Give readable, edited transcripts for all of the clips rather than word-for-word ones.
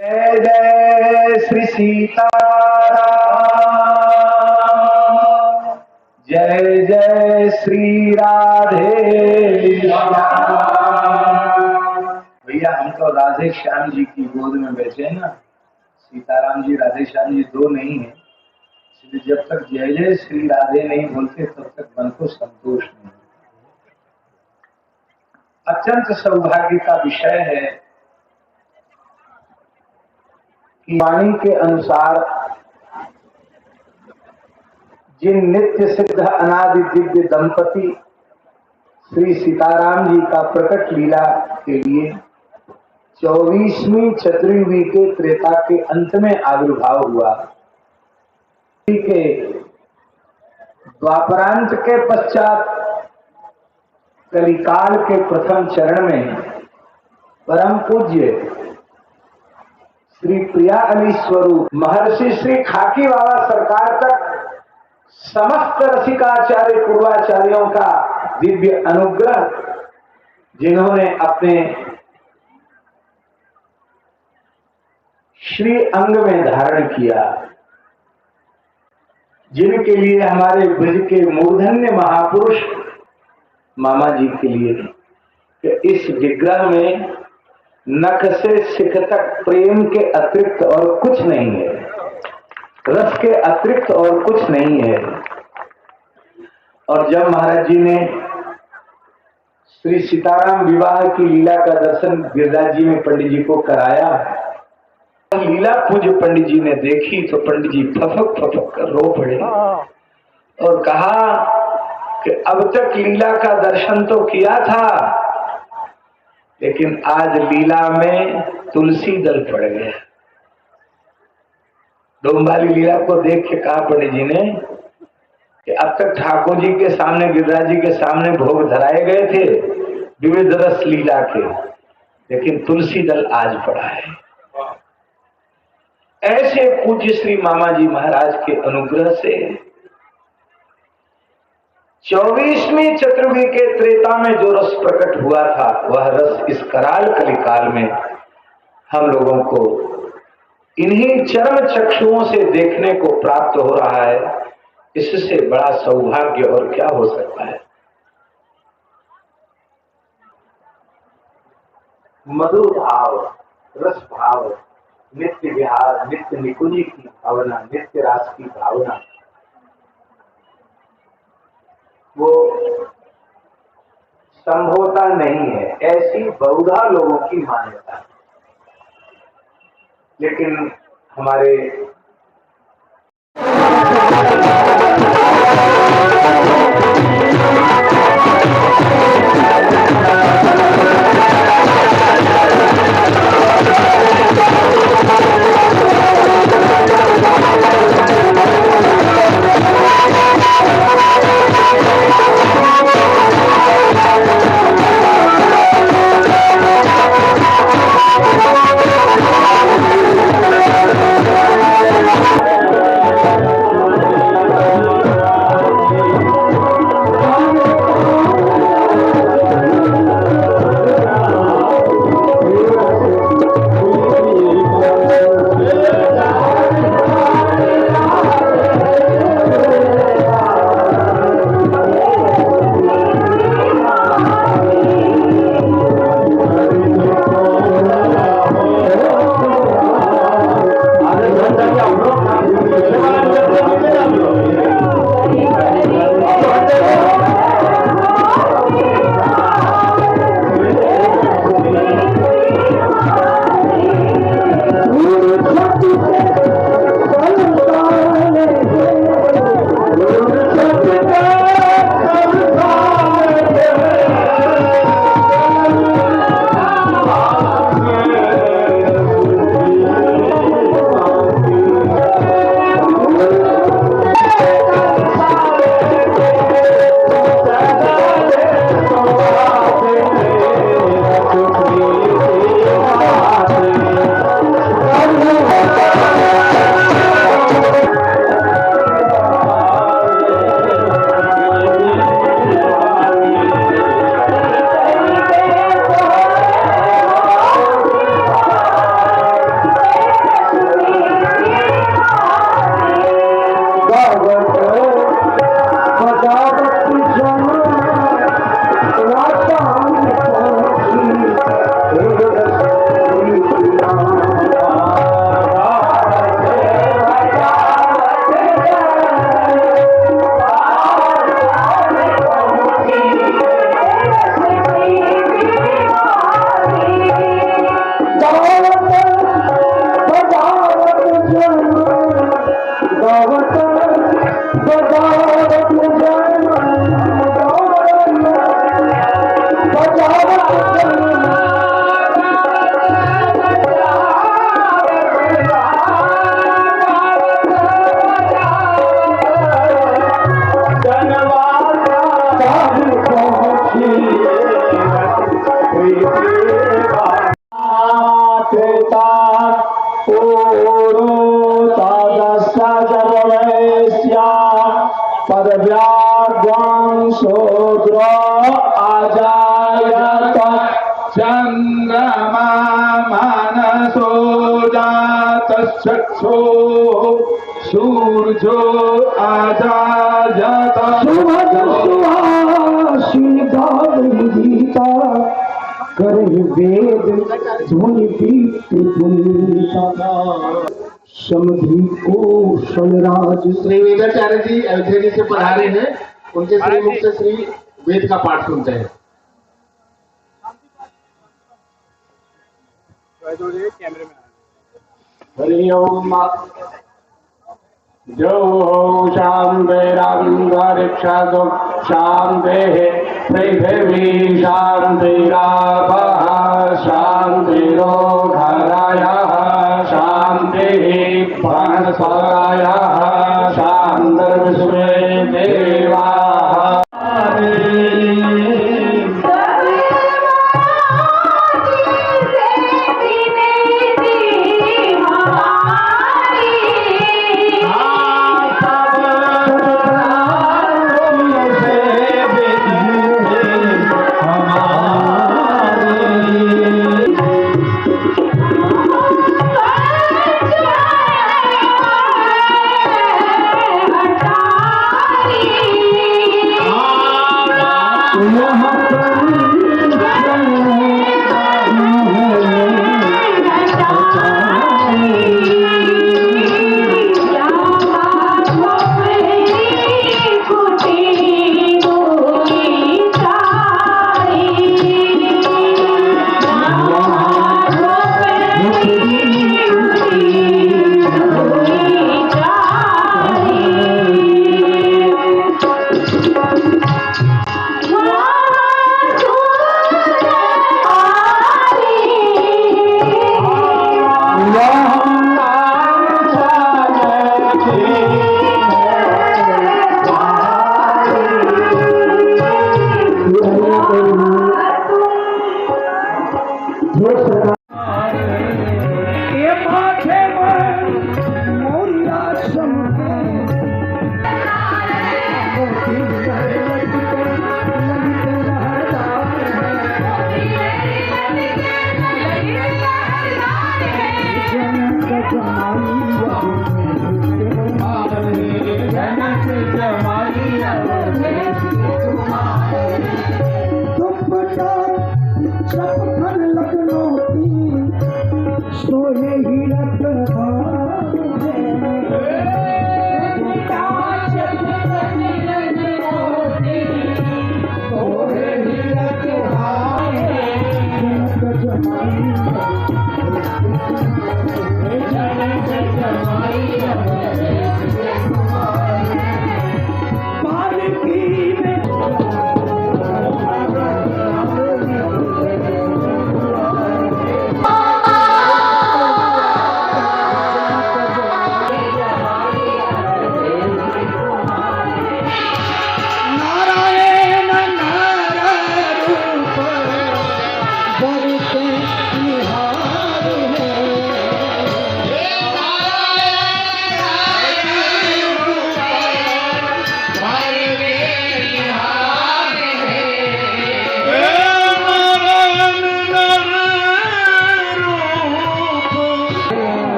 जय जय श्री सीताराम, जय जय श्री राधे श्याम। भैया हम तो राधे श्याम जी की गोद में बैठे हैं ना, सीताराम जी राधे श्याम जी दो नहीं है, इसलिए जब तक जय जय श्री राधे नहीं बोलते तब तक मन को संतोष नहीं। अत्यंत सौभाग्य का विषय है कि वाणी के अनुसार जिन नित्य सिद्ध अनादि दिव्य दंपति श्री सीताराम जी का प्रकट लीला के लिए 24वीं चतुर्युगी के त्रेता के अंत में आविर्भाव हुआ, के द्वापरांत के पश्चात कलिकाल के प्रथम चरण में परम पूज्य श्री प्रिया अली स्वरूप महर्षि श्री खाकी बाबा सरकार तक समस्त रसिकाचार्य पूर्वाचार्यों का दिव्य अनुग्रह, जिन्होंने अपने श्री अंग में धारण किया, जिनके लिए हमारे ब्रज के मूर्धन्य महापुरुष मामा जी के लिए कि इस विग्रह में नख से सिख तक प्रेम के अतिरिक्त और कुछ नहीं है, रस के अतिरिक्त और कुछ नहीं है। और जब महाराज जी ने श्री सीताराम विवाह की लीला का दर्शन गिरिराज जी में पंडित जी को कराया, लीला पूज्य पंडित जी ने देखी तो पंडित जी फफक फफक कर रो पड़े और कहा कि अब तक लीला का दर्शन तो किया था, लेकिन आज लीला में तुलसी दल पड़ गया। डोंबाली लीला को देख के कहा पंडित जी ने कि अब तक ठाकुर जी के सामने गिरिराज जी के सामने भोग धराए गए थे विविध रस लीला के, लेकिन तुलसी दल आज पड़ा है। ऐसे पूज्य श्री मामा जी महाराज के अनुग्रह से 24वीं चतुर्युगी के त्रेता में जो रस प्रकट हुआ था, वह रस इस कराल कलिकाल में हम लोगों को इन्हीं चरम चक्षुओं से देखने को प्राप्त हो रहा है। इससे बड़ा सौभाग्य और क्या हो सकता है। मधुर भाव, रस भाव, नित्य विहार, नित्य निकुंजी की भावना, नित्य रास की भावना, वो संभवता नहीं है, ऐसी बहुधा लोगों की मान्यता है। लेकिन हमारे व्याग्वांशोद्र आजायत चंद्रमा मानसो जातश्चक्षो सूर्यो आजायत गीता करे वेद ध्वनि समधि कौशलराज। श्री वेदाचार्य जी अयोध्या जी से पधारे हैं, उनके श्री मुख से श्री वेद का पाठ सुनते हैं। हरि ओम। जो शांतिरांतरिक्षादो शांति पृथिवी शांतिरापः शांतिरोधरायः शांतिः वनस्पतयः शान्तिर्विश्वे देवाः।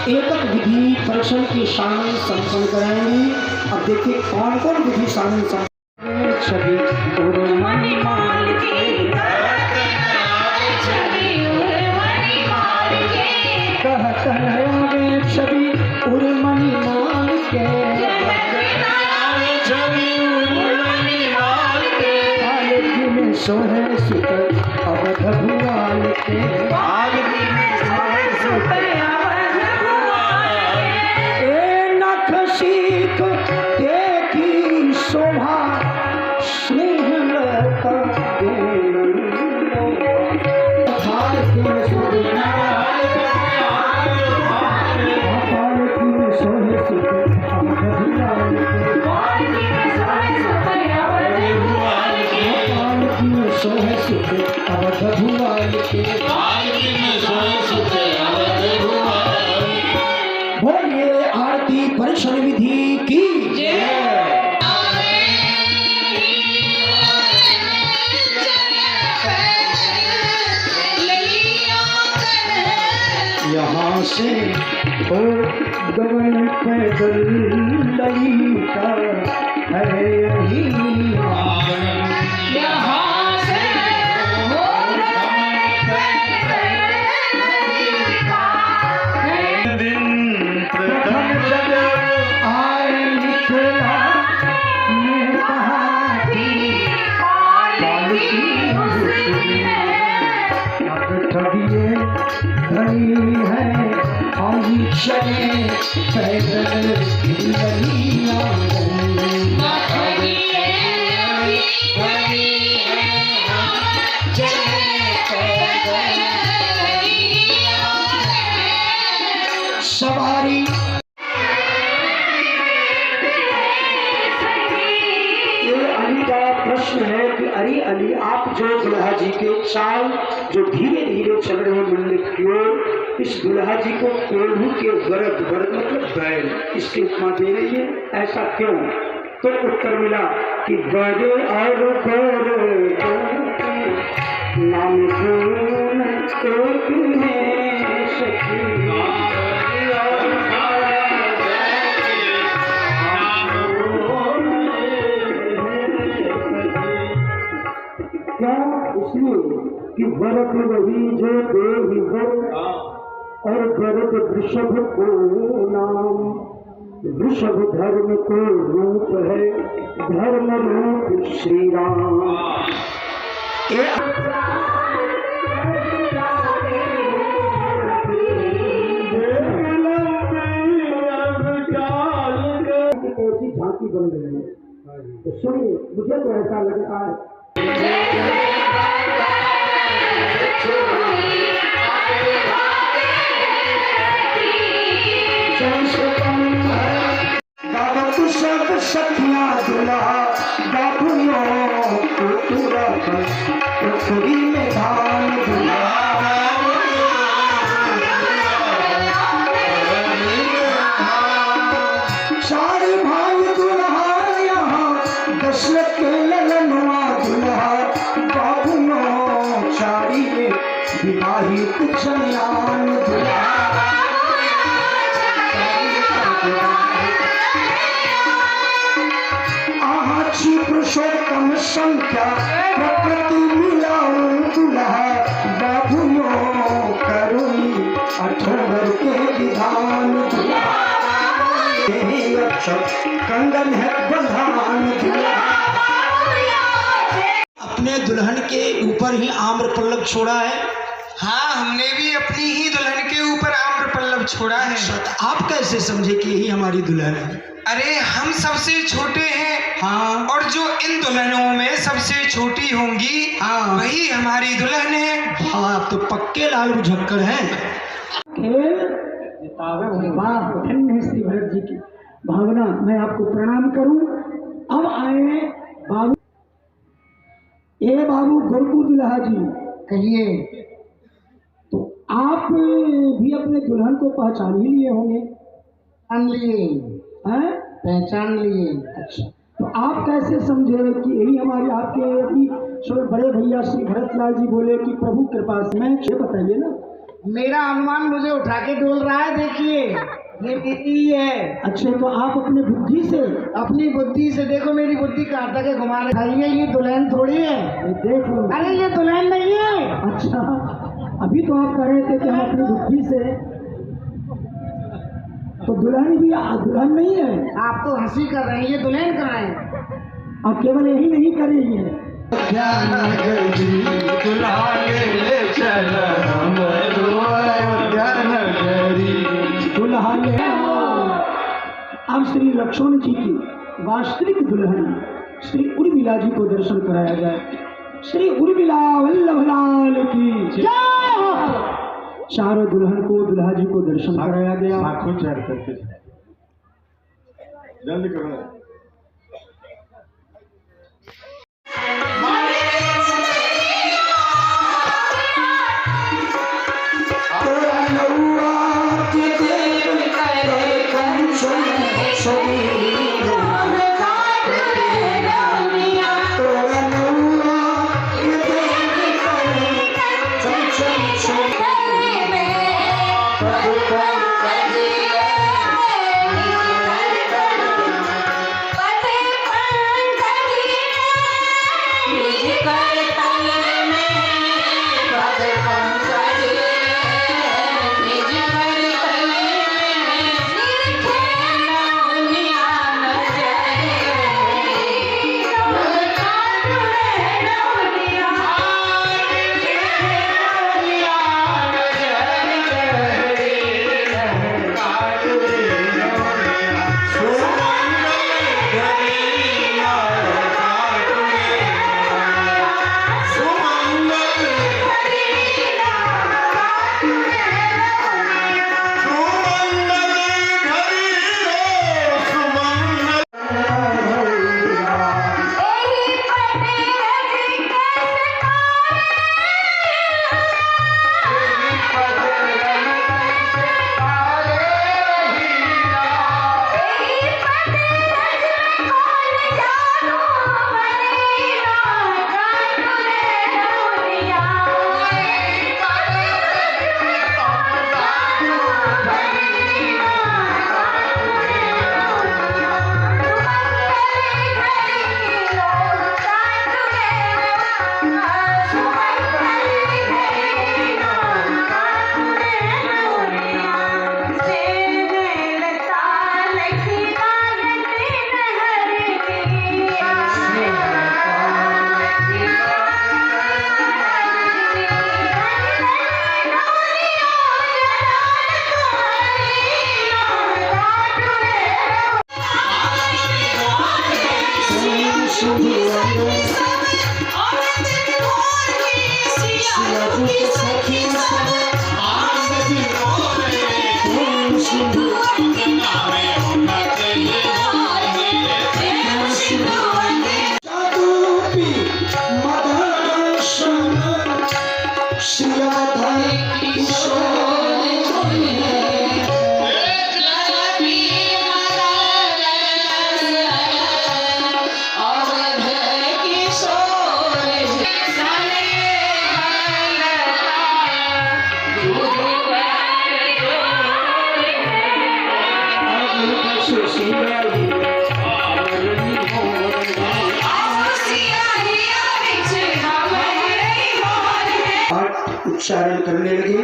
एकक विधि परीक्षण की शामिल संपन्न कराएंगी। अब देखिए कौन कौन विधि शामिल छवि छवि उर्मणि मान के में सोहे सुत अवध भुआल के सीख देखी शोभा सिंहलता सोहे सुख अवध भुवन के। बोलिए आरती परिषद विधि की यहाँ से हो गगन पैदल ललिता है यही यहाँ से हो गगन पैदल ललिता है दिन प्रथम जब आए निकला मैं कहा थी अब कभी घड़ी है आंधी चले पैदल ललिया सवारी। ये अली का प्रश्न है कि अरे अली आप जो दुल्हा जी के चाल जो धीरे धीरे चल रहे हैं मंदिर की ओर, इस दुल्हा जी को कोल्हू के वरद मतलब बैल इसकी उपमा दे रही है, ऐसा क्यों? तो उत्तर मिला कि बड़े और बड़े नाम कौन एक है सखी। क्या इसलिए कि भरत वही जो देही वर और भरत वृषभ को नाम, वृषभ धर्म को रूप है, धर्म रूप श्री राम। ऐसी झांकी बन रही है, तो सुनिए, मुझे तो ऐसा लगता है सब सखियां दुल्हा बाबुओं को तुरंत टोकरी में धान सारे भाई दुल्हा यहाँ दशरथ के ललनवा दुल्हा बाबुओं चारी में विवाहित चलियान दुल्हा। पुरुषोत्तम संख्या प्रकृति मिलाऊं दुल्हा बाबुओं करुई अठोबर के विधान दुल्हा। कंगन है बंधान दुल्हा। अपने दुल्हन के ऊपर ही आम्र पल्लव छोड़ा है। हाँ, हमने भी अपनी ही दुल्हन के ऊपर आम्र पल्लव छोड़ा है। आप कैसे समझे कि यही हमारी दुल्हन है? अरे हम सबसे छोटे हैं। हाँ, और जो इन दुल्हनों में सबसे छोटी होंगी, हाँ, वही हमारी दुल्हन है। हाँ, आप तो पक्के लाल मुझक्कर हैं। वाह, धन्य है श्री भरत जी की भावना। मैं आपको प्रणाम करूं। अब आए बाबू, ए बाबू गुरकू दुल्हा जी, कहिए। तो आप भी अपने दुल्हन को पहचान ही लिए होंगे? पहचान लिए हैं? पहचान लिए। अच्छा, तो आप कैसे समझे कि यही हमारे आपके अभी बड़े भैया श्री भरतलाल जी बोले कि प्रभु कृपा से? मैं ये बताइए ना। मेरा अनुमान मुझे उठा के डोल रहा है, देखिए ये दीदी है। अच्छा, तो आप अपने बुद्धि से? अपनी बुद्धि से देखो, मेरी बुद्धि कहाँ तक है घुमा रही है। ये दुल्हन थोड़ी है, देख लो। अरे ये दुल्हन नहीं है। अच्छा, अभी तो आप कह रहे थे कि हम अपनी बुद्धि से, तो दुल्हन भी दुल्हन नहीं है। आप तो हंसी कर रहे हैं, ये दुल्हन कहाँ है? आप केवल यही नहीं कर रही है। अब श्री लक्ष्मण जी की वास्तविक दुल्हन श्री उर्मिला जी को दर्शन कराया जाए। श्री उर्मिला वल्लभलाल की चारों दुल्हन को दुल्हा जी को दर्शन कराया गया। जल्दी करो। शुभ सखी सब आनंद विभोर के सिया जी की सखी सब आनंद विभोर के शुभ वंदना में उठते प्रेम सिंधु वंदे जादूपी मदन श्रीराधा किशोर उच्चारण करने लगे।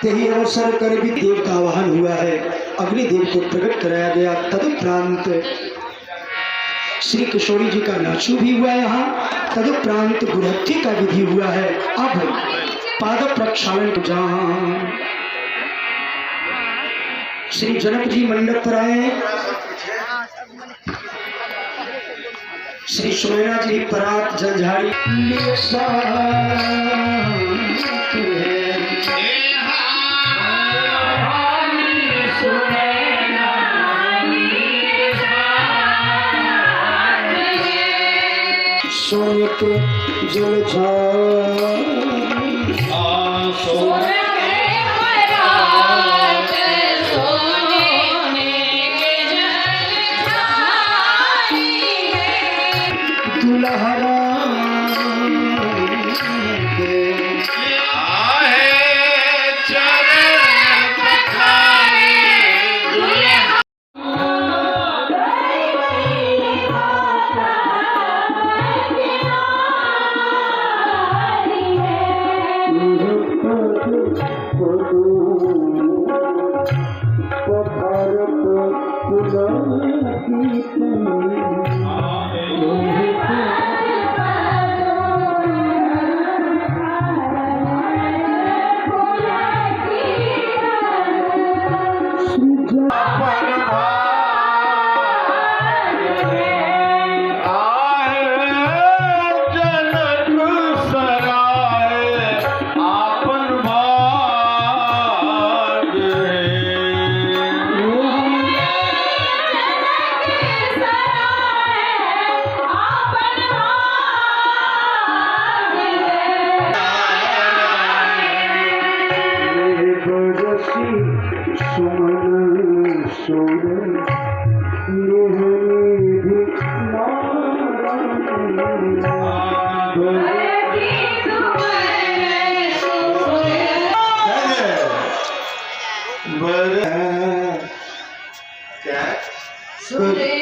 यही अवसर कर भी देव का आवाहन हुआ है, अग्निदेव को प्रकट कराया गया। तदुपरांत श्री किशोरी जी का नाचू भी हुआ यहाँ। तदुपरांत गुरहथी का विधि हुआ है। अब पाद प्रक्षालन जहाँ श्री जनक जी मंडप पर आए, श्री सुनैना जी परात जंझारी सोने के जल दुल्हरा सुरे